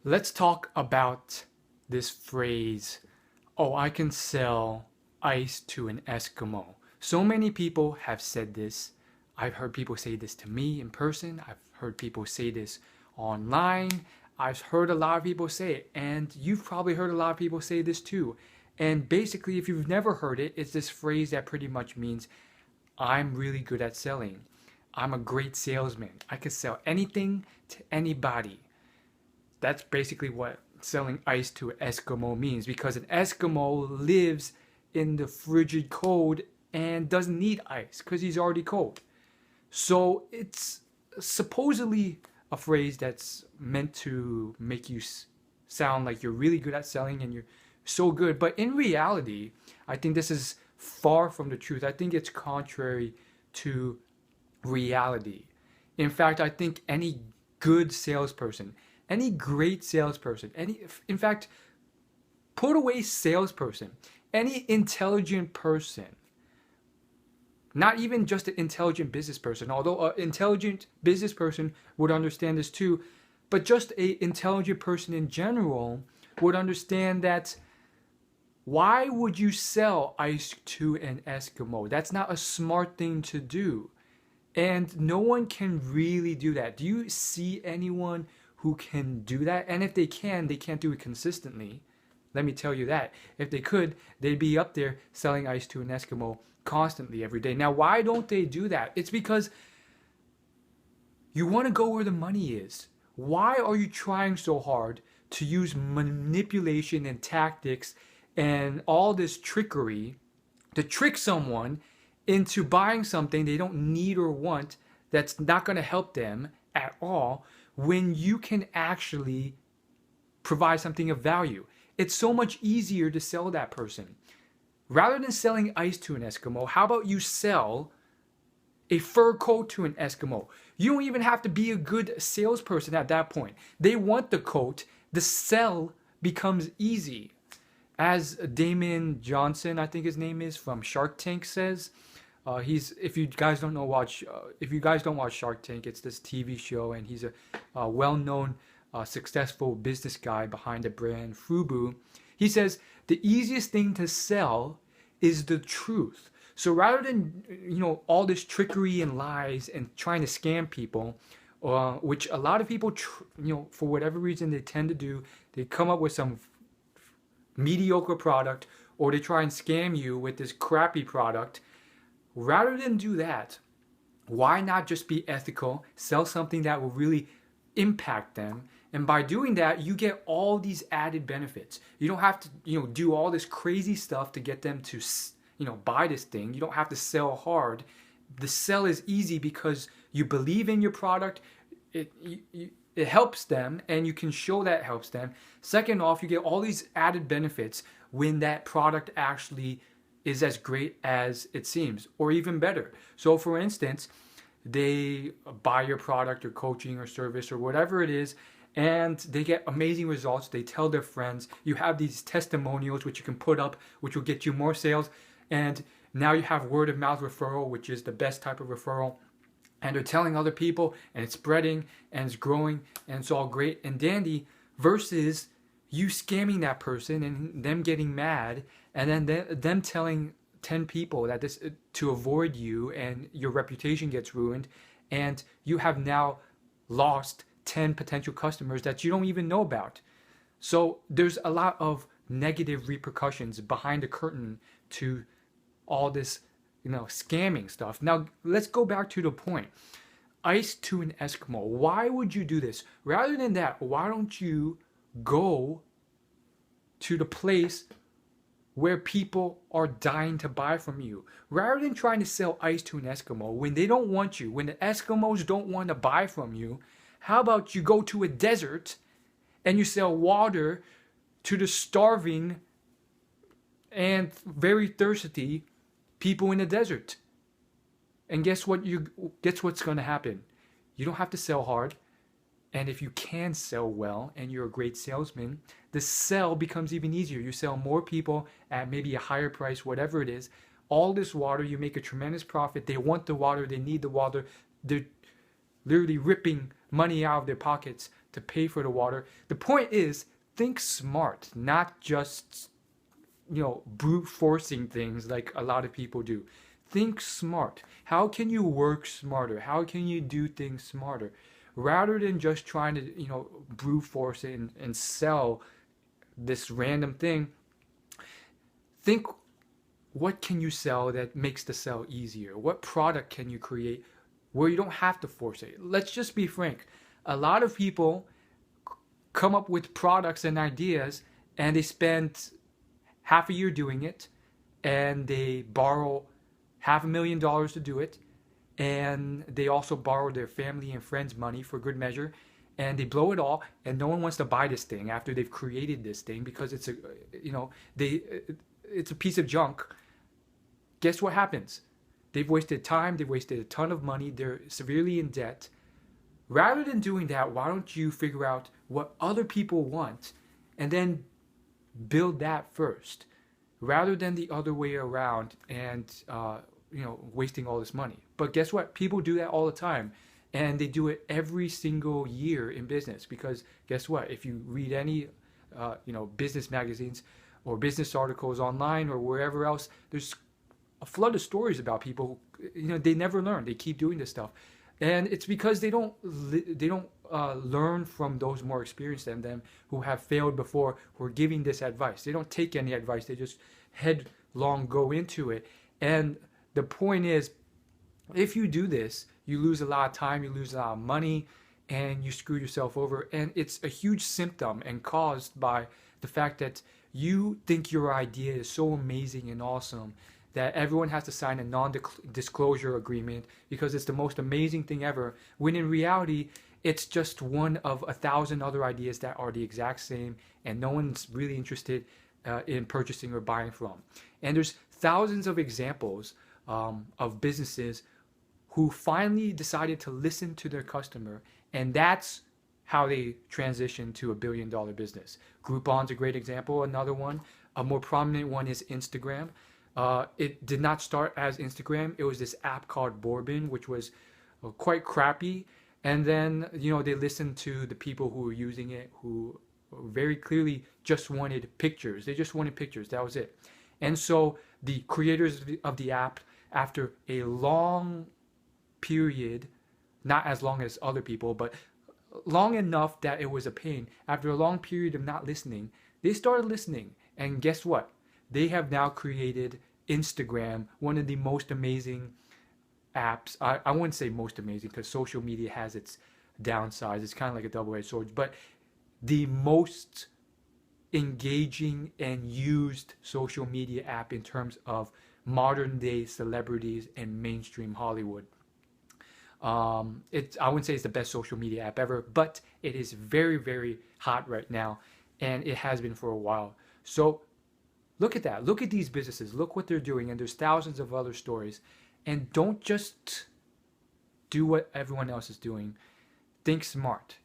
Let's talk about this phrase, oh, I can sell ice to an Eskimo. So many people have said this. I've heard people say this to me in person. I've heard people say this online. I've heard a lot of people say it, and you've probably heard a lot of people say this too. And basically, if you've never heard it, it's this phrase that pretty much means I'm really good at selling. I'm a great salesman. I can sell anything to anybody. That's basically what selling ice to an Eskimo means, because an Eskimo lives in the frigid cold and doesn't need ice because he's already cold. So it's supposedly a phrase that's meant to make you sound like you're really good at selling and you're so good. But in reality, I think this is far from the truth. I think it's contrary to reality. In fact, I think any good salesperson, any great salesperson, in fact, put away salesperson, any intelligent person, not even just an intelligent business person, although an intelligent business person would understand this too, but just an intelligent person in general would understand that why would you sell ice to an Eskimo? That's not a smart thing to do. And no one can really do that. Do you see anyone who can do that? And if they can, they can't do it consistently. Let me tell you that. If they could, they'd be up there selling ice to an Eskimo constantly every day. Now, why don't they do that? It's because you want to go where the money is. Why are you trying so hard to use manipulation and tactics and all this trickery to trick someone into buying something they don't need or want, that's not going to help them at all, when you can actually provide something of value? It's so much easier to sell that person. Rather than selling ice to an Eskimo, how about you sell a fur coat to an Eskimo? You don't even have to be a good salesperson at that point. They want the coat. The sell becomes easy. As Damon Johnson, I think his name is, from Shark Tank says, if you guys don't watch Shark Tank, it's this TV show, and he's a well-known, successful business guy behind the brand Fubu. He says the easiest thing to sell is the truth. So rather than all this trickery and lies and trying to scam people, which a lot of people for whatever reason they tend to do, they come up with some mediocre product, or they try and scam you with this crappy product. Rather than do that, why not just be ethical, sell something that will really impact them? And by doing that, you get all these added benefits. You don't have to do all this crazy stuff to get them to buy this thing. You don't have to sell hard. The sell is easy because you believe in your product. It helps them, and you can show that it helps them. Second off, you get all these added benefits when that product actually is as great as it seems, or even better. So for instance, they buy your product or coaching or service or whatever it is, and they get amazing results. They tell their friends. You have these testimonials which you can put up, which will get you more sales. And now you have word of mouth referral, which is the best type of referral. And they're telling other people, and it's spreading, and it's growing, and it's all great and dandy, versus you scamming that person and them getting mad, and then them telling 10 people that this to avoid you, and your reputation gets ruined, and you have now lost 10 potential customers that you don't even know about. So there's a lot of negative repercussions behind the curtain to all this scamming stuff. Now, let's go back to the point. Ice to an Eskimo. Why would you do this? Rather than that, why don't you go to the place where people are dying to buy from you? Rather than trying to sell ice to an Eskimo when they don't want you, when the Eskimos don't want to buy from you, how about you go to a desert and you sell water to the starving and very thirsty people in the desert? And guess what's going to happen? You don't have to sell hard. And if you can sell well and you're a great salesman, the sell becomes even easier. You sell more people at maybe a higher price, whatever it is. All this water, you make a tremendous profit. They want the water. They need the water. They're literally ripping money out of their pockets to pay for the water. The point is, think smart, not just, brute forcing things like a lot of people do. Think smart. How can you work smarter? How can you do things smarter? Rather than just trying to, brute force it and sell this random thing, think, what can you sell that makes the sell easier? What product can you create where you don't have to force it? Let's just be frank. A lot of people come up with products and ideas and they spend half a year doing it and they borrow $500,000 to do it, and they also borrow their family and friends money for good measure, and they blow it all, and no one wants to buy this thing after they've created this thing because it's it's a piece of junk. Guess what happens? They've wasted time, they've wasted a ton of money, they're severely in debt. Rather than doing that, why don't you figure out what other people want and then build that first, rather than the other way around and wasting all this money. But guess what? People do that all the time, and they do it every single year in business, because guess what? If you read any business magazines or business articles online or wherever else, there's a flood of stories about people who, they never learn. They keep doing this stuff, and it's because they don't learn from those more experienced than them who have failed before, who are giving this advice. They don't take any advice. They just headlong go into it. And the point is, if you do this, you lose a lot of time, you lose a lot of money, and you screw yourself over. And it's a huge symptom and caused by the fact that you think your idea is so amazing and awesome that everyone has to sign a non-disclosure agreement because it's the most amazing thing ever, when in reality, it's just one of 1,000 other ideas that are the exact same, and no one's really interested in purchasing or buying from. And there's thousands of examples of businesses who finally decided to listen to their customer, and that's how they transitioned to $1 billion business. Groupon's a great example. Another one, a more prominent one, is Instagram. It did not start as Instagram. It was this app called Bourbon, which was quite crappy. And then, they listened to the people who were using it, who very clearly just wanted pictures. They just wanted pictures. That was it. And so the creators of the app, after a long period, not as long as other people, but long enough that it was a pain, after a long period of not listening, they started listening. And guess what? They have now created Instagram, one of the most amazing apps. I wouldn't say most amazing, because social media has its downsides. It's kind of like a double-edged sword, but the most engaging and used social media app in terms of modern day celebrities and mainstream Hollywood. I wouldn't say it's the best social media app ever, but it is very, very hot right now, and it has been for a while. So look at that. Look at these businesses. Look what they're doing, and there's thousands of other stories. And don't just do what everyone else is doing. Think smart.